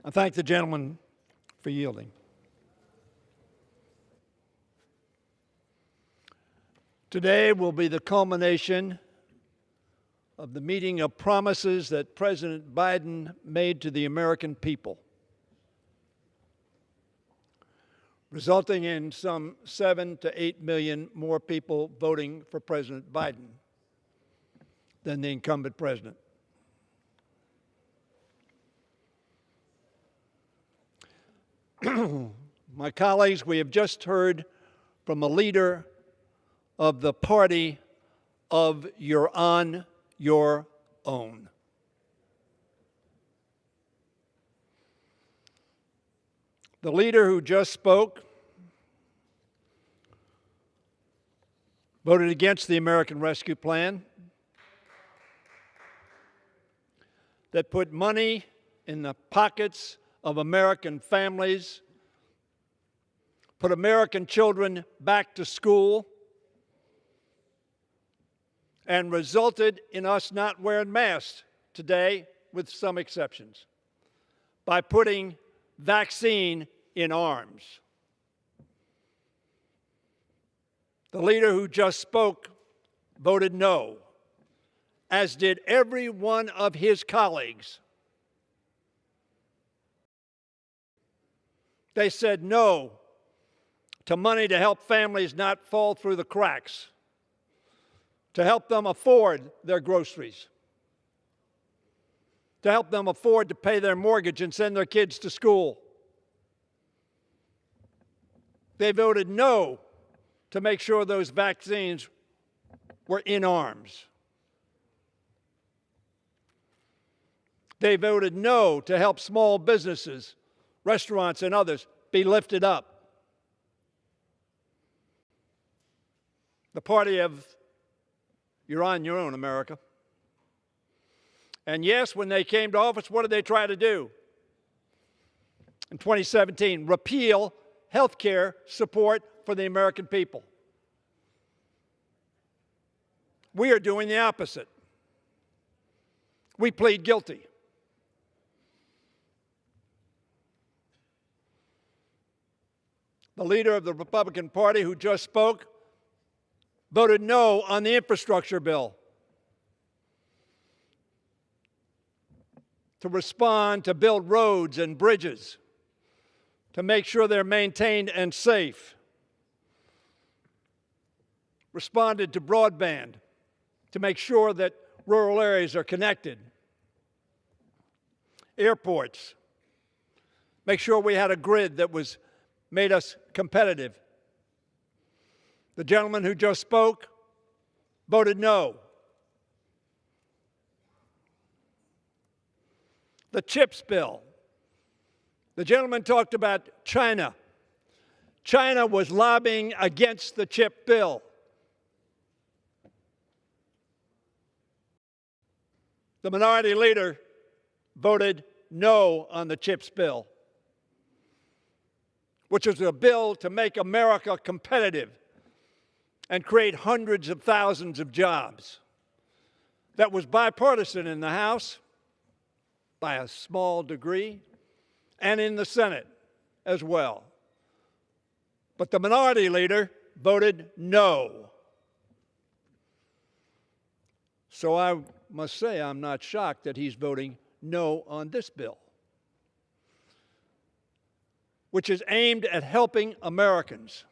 I thank the gentleman for yielding. Today will be the culmination of the meeting of promises that President Biden made to the American people, resulting in some 7 to 8 million more people voting for President Biden than the incumbent president. My colleagues, we have just heard from a leader of the party of you're on your own. The leader who just spoke voted against the American Rescue Plan that put money in the pockets of American families, put American children back to school, and resulted in us not wearing masks today, with some exceptions, by putting vaccine in arms. The leader who just spoke voted no, as did every one of his colleagues. They said no to money to help families not fall through the cracks, to help them afford their groceries, to help them afford to pay their mortgage and send their kids to school. They voted no to make sure those vaccines were in arms. They voted no to help small businesses, restaurants, and others be lifted up. The party of you're on your own, America. And yes, when they came to office, what did they try to do? In 2017, repeal health care support for the American people. We are doing the opposite. We plead guilty. The leader of the Republican Party who just spoke voted no on the infrastructure bill to respond, to build roads and bridges, to make sure they're maintained and safe. Responded to broadband, to make sure that rural areas are connected. Airports, make sure we had a grid that made us competitive. The gentleman who just spoke voted no. The CHIPS bill. The gentleman talked about China. China was lobbying against the CHIP bill. The minority leader voted no on the CHIPS bill, which was a bill to make America competitive and create hundreds of thousands of jobs. That was bipartisan in the House by a small degree, and in the Senate as well. But the minority leader voted no. So I must say I'm not shocked that he's voting no on this bill, which is aimed at helping Americans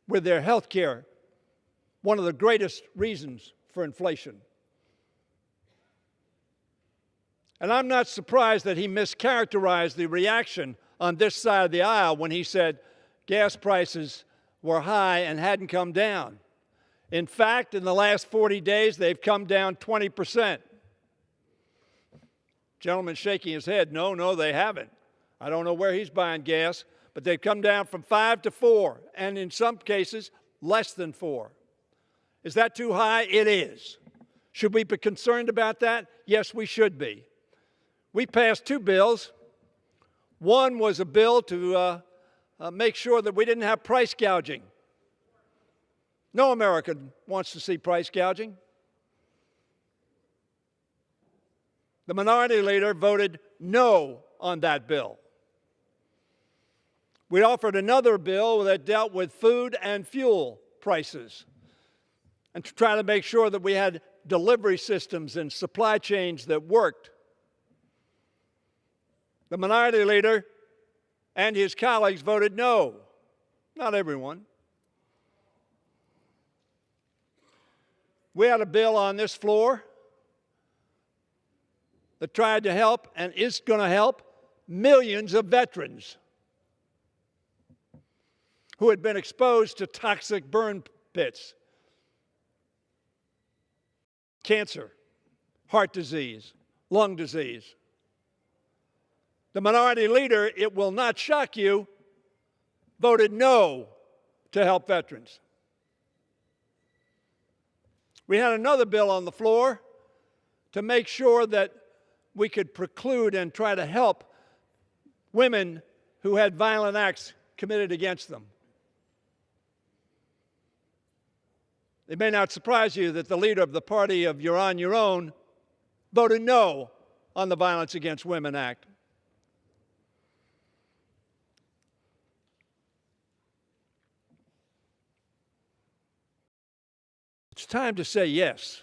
with their health care, one of the greatest reasons for inflation. And I'm not surprised that he mischaracterized the reaction on this side of the aisle when he said gas prices were high and hadn't come down. In fact, in the last 40 days, they've come down 20%. Gentleman shaking his head, no, they haven't. I don't know where he's buying gas, but they've come down from 5 to 4, and in some cases, less than 4. Is that too high? It is. Should we be concerned about that? Yes, we should be. We passed 2 bills. One was a bill to make sure that we didn't have price gouging. No American wants to see price gouging. The minority leader voted no on that bill. We offered another bill that dealt with food and fuel prices and to try to make sure that we had delivery systems and supply chains that worked. The minority leader and his colleagues voted no. Not everyone. We had a bill on this floor that tried to help and is going to help millions of veterans who had been exposed to toxic burn pits, cancer, heart disease, lung disease. The minority leader, it will not shock you, voted no to help veterans. We had another bill on the floor to make sure that we could preclude and try to help women who had violent acts committed against them. It may not surprise you that the leader of the party of You're on Your Own voted no on the Violence Against Women Act. It's time to say yes.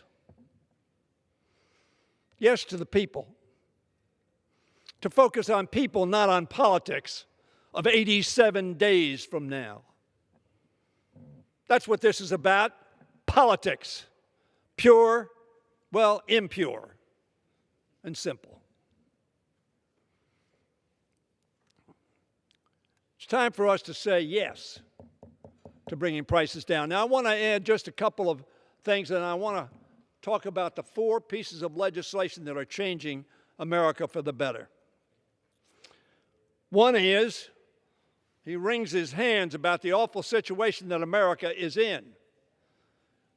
Yes to the people. To focus on people, not on politics of 87 days from now. That's what this is about. Politics. Pure, well, impure and simple. It's time for us to say yes to bringing prices down. Now, I want to add just a couple of things, and I want to talk about the 4 pieces of legislation that are changing America for the better. One is, he wrings his hands about the awful situation that America is in.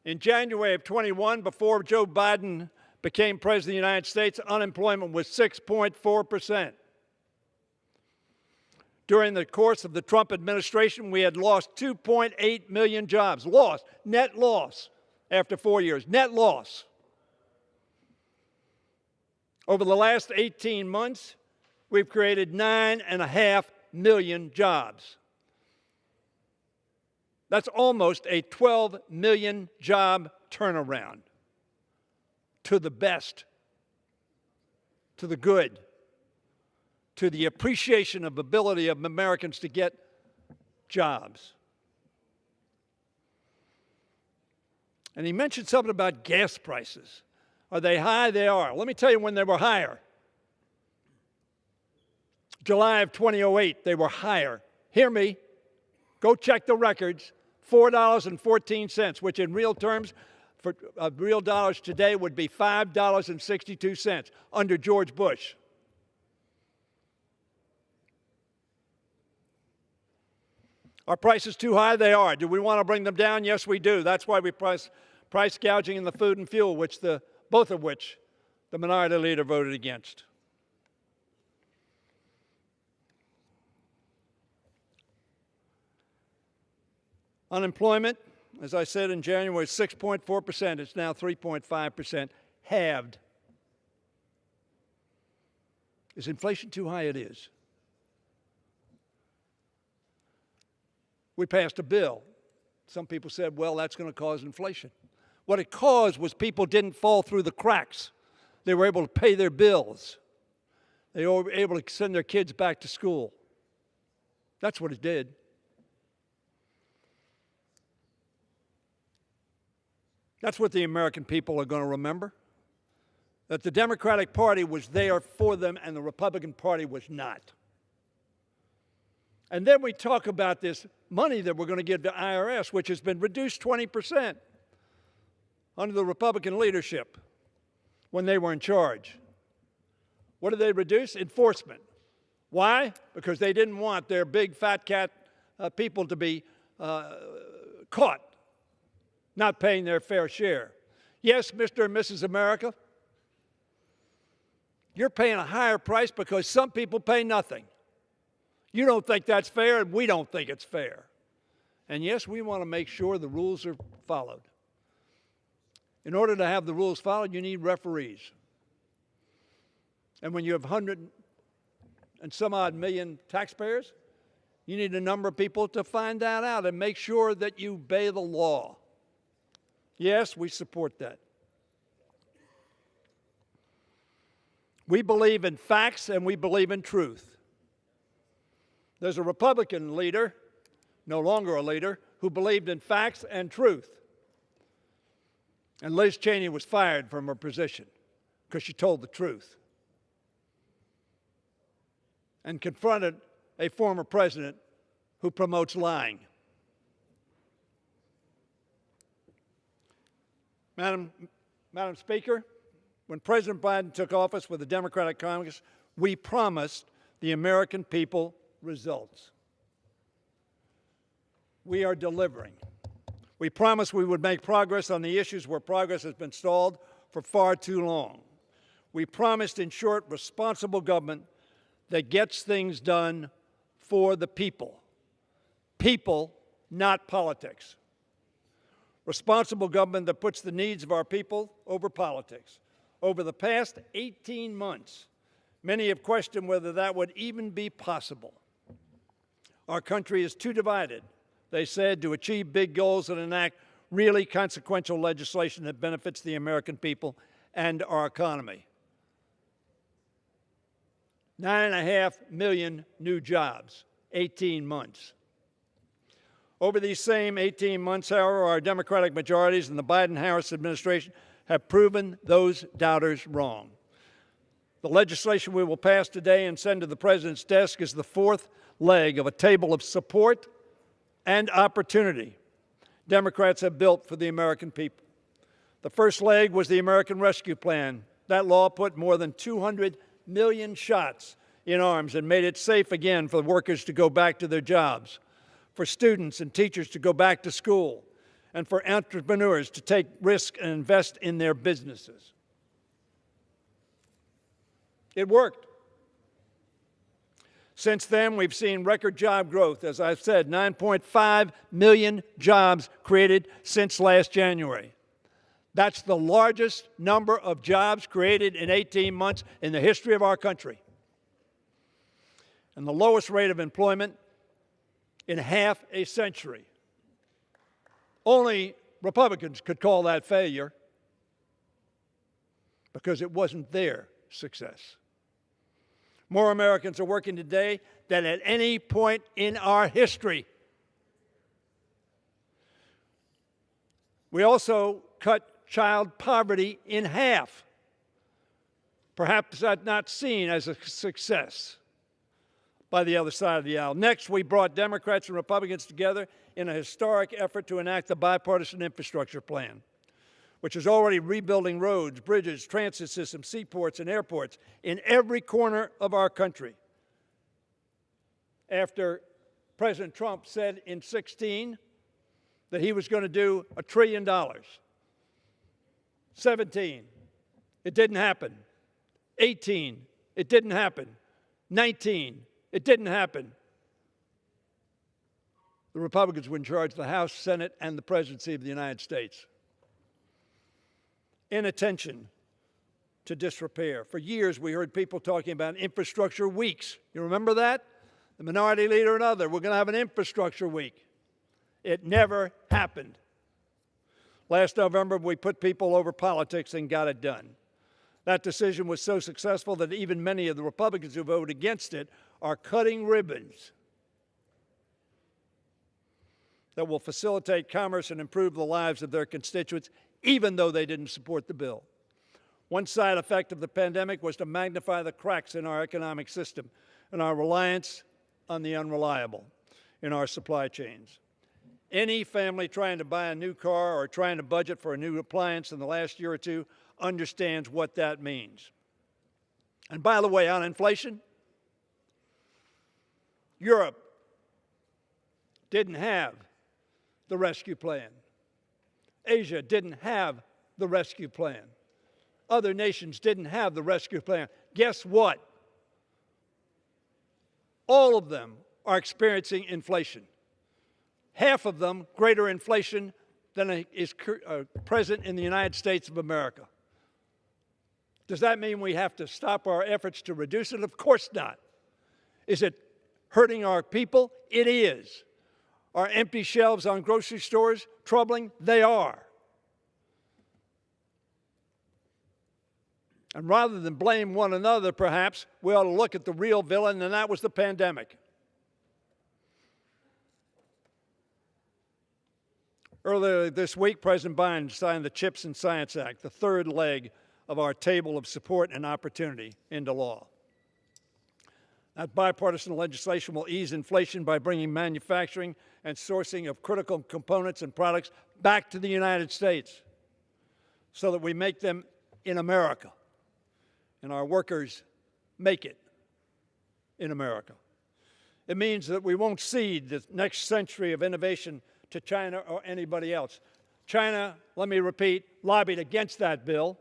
In January of 21, before Joe Biden became President of the United States, unemployment was 6.4%. During the course of the Trump administration, we had lost 2.8 million jobs. Lost, net loss after 4 years, net loss. Over the last 18 months, we've created 9.5 million jobs. That's almost a 12 million job turnaround to the best, to the good, to the appreciation of ability of Americans to get jobs. And he mentioned something about gas prices. Are they high? They are. Let me tell you when they were higher. July of 2008, they were higher. Hear me. Go check the records. $4.14, which in real terms, for real dollars today, would be $5.62 under George Bush. Are prices too high? They are. Do we want to bring them down? Yes, we do. That's why we price gouging in the food and fuel, both of which the minority leader voted against. Unemployment, as I said in January, 6.4%. It's now 3.5%, halved. Is inflation too high? It is. We passed a bill. Some people said, well, that's going to cause inflation. What it caused was people didn't fall through the cracks. They were able to pay their bills. They were able to send their kids back to school. That's what it did. That's what the American people are going to remember. That the Democratic Party was there for them and the Republican Party was not. And then we talk about this money that we're going to give to IRS, which has been reduced 20% under the Republican leadership when they were in charge. What did they reduce? Enforcement. Why? Because they didn't want their big fat cat people to be caught not paying their fair share. Yes, Mr. and Mrs. America, you're paying a higher price because some people pay nothing. You don't think that's fair, and we don't think it's fair. And yes, we want to make sure the rules are followed. In order to have the rules followed, you need referees. And when you have and some odd million taxpayers? You need a number of people to find that out and make sure that you obey the law. Yes, we support that. We believe in facts and we believe in truth. There's a Republican leader, no longer a leader, who believed in facts and truth. And Liz Cheney was fired from her position because she told the truth and confronted a former president who promotes lying. Madam Speaker, when President Biden took office with the Democratic Congress, we promised the American people results. We are delivering. We promised we would make progress on the issues where progress has been stalled for far too long. We promised, in short, responsible government that gets things done for the people. People, not politics. Responsible government that puts the needs of our people over politics. Over the past 18 months, many have questioned whether that would even be possible. Our country is too divided, they said, to achieve big goals and enact really consequential legislation that benefits the American people and our economy. 9.5 million new jobs, 18 months. Over these same 18 months, however, our Democratic majorities and the Biden-Harris administration have proven those doubters wrong. The legislation we will pass today and send to the President's desk is the fourth leg of a table of support and opportunity Democrats have built for the American people. The first leg was the American Rescue Plan. That law put more than 200 million shots in arms and made it safe again for workers to go back to their jobs, for students and teachers to go back to school, and for entrepreneurs to take risks and invest in their businesses. It worked. Since then, we've seen record job growth. As I've said, 9.5 million jobs created since last January. That's the largest number of jobs created in 18 months in the history of our country. And the lowest rate of employment in half a century. Only Republicans could call that failure because it wasn't their success. More Americans are working today than at any point in our history. We also cut child poverty in half. Perhaps that's not seen as a success by the other side of the aisle. Next, we brought Democrats and Republicans together in a historic effort to enact the bipartisan infrastructure plan, which is already rebuilding roads, bridges, transit systems, seaports, and airports in every corner of our country. After President Trump said in 2016 that he was going to do $1 trillion. 17, it didn't happen. 18, it didn't happen. 19, it didn't happen. The Republicans were in charge of the House, Senate, and the presidency of the United States. Inattention to disrepair. For years, we heard people talking about infrastructure weeks. You remember that? The minority leader and others, we're going to have an infrastructure week. It never happened. Last November, we put people over politics and got it done. That decision was so successful that even many of the Republicans who voted against it are cutting ribbons that will facilitate commerce and improve the lives of their constituents, even though they didn't support the bill. One side effect of the pandemic was to magnify the cracks in our economic system and our reliance on the unreliable in our supply chains. Any family trying to buy a new car or trying to budget for a new appliance in the last year or two understands what that means. And by the way, on inflation, Europe didn't have the rescue plan. Asia didn't have the rescue plan. Other nations didn't have the rescue plan. Guess what? All of them are experiencing inflation. Half of them greater inflation than is present in the United States of America. Does that mean we have to stop our efforts to reduce it? Of course not. Is it hurting our people? It is. Are empty shelves on grocery stores troubling? They are. And rather than blame one another, perhaps, we ought to look at the real villain, and that was the pandemic. Earlier this week, President Biden signed the CHIPS and Science Act, the third leg of our table of support and opportunity, into law. That bipartisan legislation will ease inflation by bringing manufacturing and sourcing of critical components and products back to the United States so that we make them in America and our workers make it in America. It means that we won't cede the next century of innovation to China or anybody else. China, let me repeat, lobbied against that bill,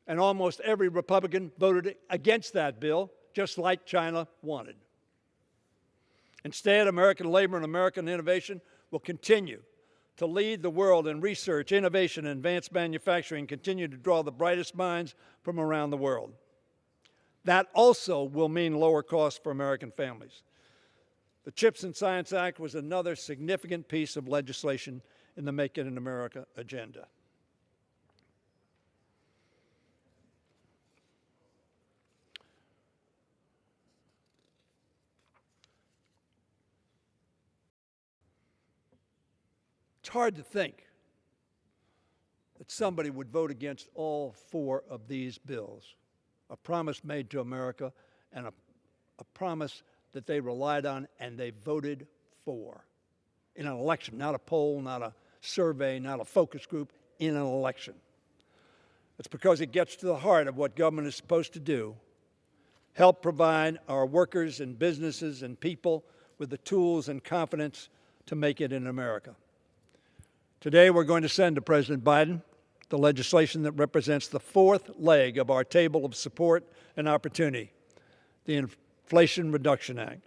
and almost every Republican voted against that bill, just like China wanted. Instead, American labor and American innovation will continue to lead the world in research, innovation, and advanced manufacturing, and continue to draw the brightest minds from around the world. That also will mean lower costs for American families. The CHIPS and Science Act was another significant piece of legislation in the Make It in America agenda. It's hard to think that somebody would vote against all four of these bills, a promise made to America and a promise that they relied on and they voted for in an election, not a poll, not a survey, not a focus group, in an election. It's because it gets to the heart of what government is supposed to do, help provide our workers and businesses and people with the tools and confidence to make it in America. Today, we're going to send to President Biden the legislation that represents the fourth leg of our table of support and opportunity, the Inflation Reduction Act.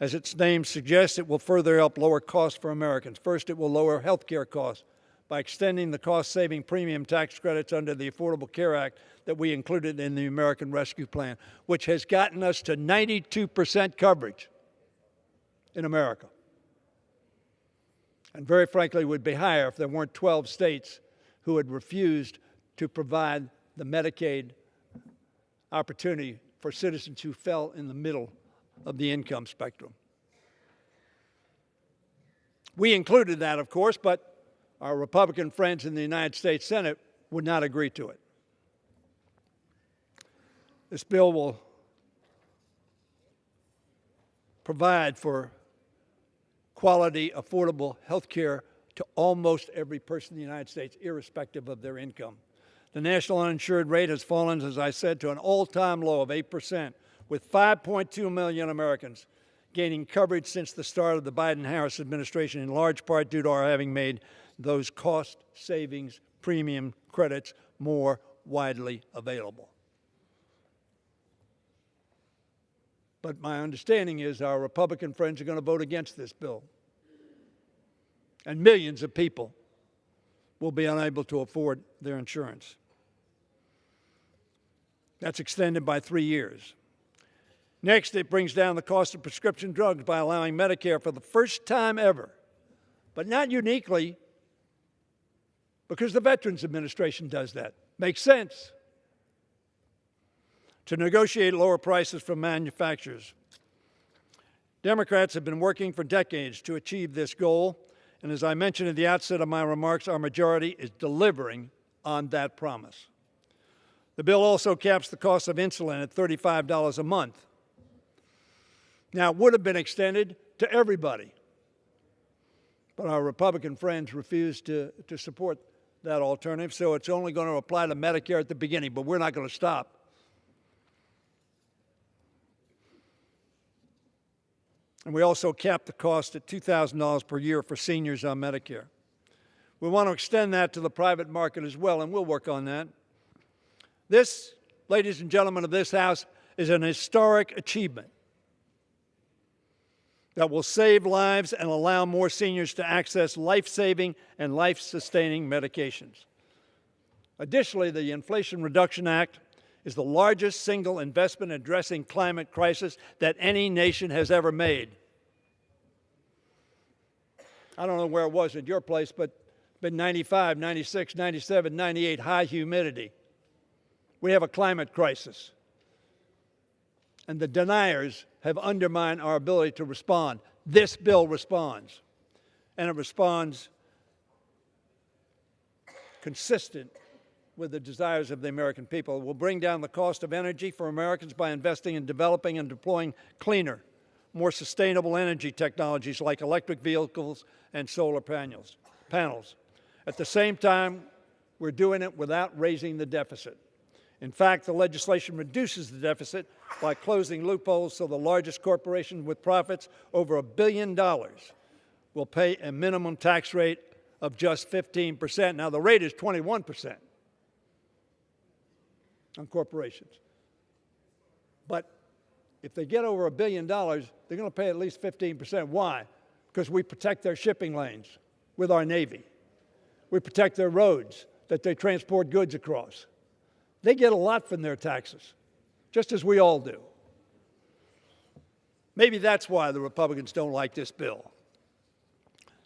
As its name suggests, it will further help lower costs for Americans. First, it will lower health care costs by extending the cost-saving premium tax credits under the Affordable Care Act that we included in the American Rescue Plan, which has gotten us to 92% coverage in America. And very frankly, would be higher if there weren't 12 states who had refused to provide the Medicaid opportunity for citizens who fell in the middle of the income spectrum. We included that, of course, but our Republican friends in the United States Senate would not agree to it. This bill will provide for quality, affordable health care to almost every person in the United States, irrespective of their income. The national uninsured rate has fallen, as I said, to an all-time low of 8%, with 5.2 million Americans gaining coverage since the start of the Biden-Harris administration, in large part due to our having made those cost savings premium credits more widely available. But my understanding is our Republican friends are going to vote against this bill. And millions of people will be unable to afford their insurance. That's extended by 3 years. Next, it brings down the cost of prescription drugs by allowing Medicare for the first time ever, but not uniquely, because the Veterans Administration does that. Makes sense. To negotiate lower prices from manufacturers. Democrats have been working for decades to achieve this goal, and as I mentioned at the outset of my remarks, our majority is delivering on that promise. The bill also caps the cost of insulin at $35 a month. Now, it would have been extended to everybody, but our Republican friends refused to support that alternative, so it's only going to apply to Medicare at the beginning, but we're not going to stop. And we also capped the cost at $2,000 per year for seniors on Medicare. We want to extend that to the private market as well, and we'll work on that. This, ladies and gentlemen of this House, is an historic achievement that will save lives and allow more seniors to access life-saving and life-sustaining medications. Additionally, the Inflation Reduction Act is the largest single investment addressing climate crisis that any nation has ever made. I don't know where it was at your place, but it's been 95, 96, 97, 98, high humidity. We have a climate crisis. And the deniers have undermined our ability to respond. This bill responds. And it responds consistent with the desires of the American people. It will bring down the cost of energy for Americans by investing in developing and deploying cleaner, more sustainable energy technologies like electric vehicles and solar panels. At the same time, we're doing it without raising the deficit. In fact, the legislation reduces the deficit by closing loopholes so the largest corporation with profits over $1 billion will pay a minimum tax rate of just 15%. Now, the rate is 21% on corporations. But if they get over $1 billion, they're going to pay at least 15%. Why? Because we protect their shipping lanes with our Navy. We protect their roads that they transport goods across. They get a lot from their taxes, just as we all do. Maybe that's why the Republicans don't like this bill.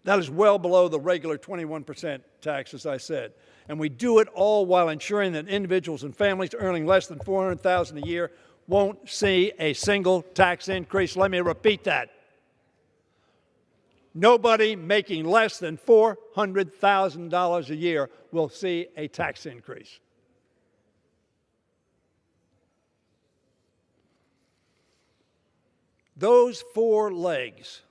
That is well below the regular 21% tax, as I said. And we do it all while ensuring that individuals and families earning less than $400,000 a year won't see a single tax increase. Let me repeat that. Nobody making less than $400,000 a year will see a tax increase. Those four legs,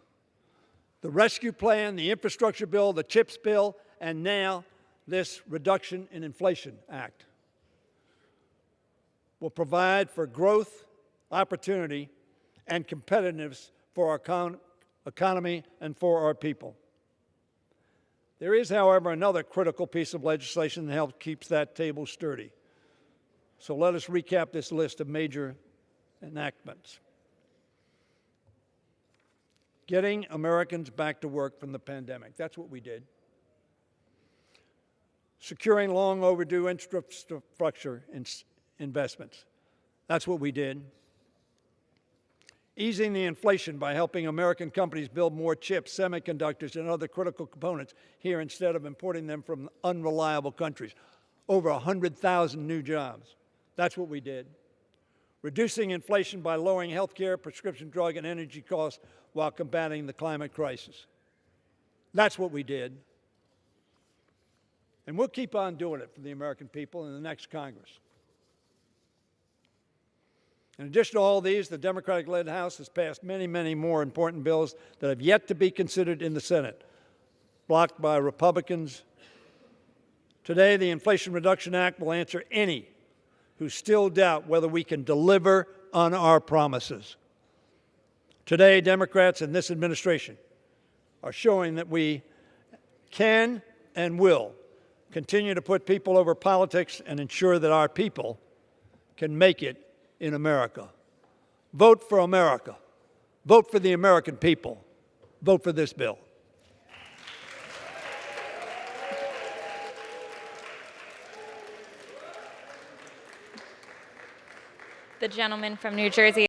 the rescue plan, the infrastructure bill, the CHIPS bill, and now this Reduction in Inflation Act, will provide for growth, opportunity, and competitiveness for our economy and for our people. There is, however, another critical piece of legislation that helps keep that table sturdy. So let us recap this list of major enactments. Getting Americans back to work from the pandemic. That's what we did. Securing long overdue infrastructure investments. That's what we did. Easing the inflation by helping American companies build more chips, semiconductors, and other critical components here instead of importing them from unreliable countries. Over 100,000 new jobs. That's what we did. Reducing inflation by lowering health care, prescription drug, and energy costs while combating the climate crisis. That's what we did. And we'll keep on doing it for the American people in the next Congress. In addition to all these, the Democratic-led House has passed many, many more important bills that have yet to be considered in the Senate, blocked by Republicans. Today, the Inflation Reduction Act will answer any who still doubt whether we can deliver on our promises. Today, Democrats in this administration are showing that we can and will continue to put people over politics and ensure that our people can make it in America. Vote for America. Vote for the American people. Vote for this bill. The gentleman from New Jersey.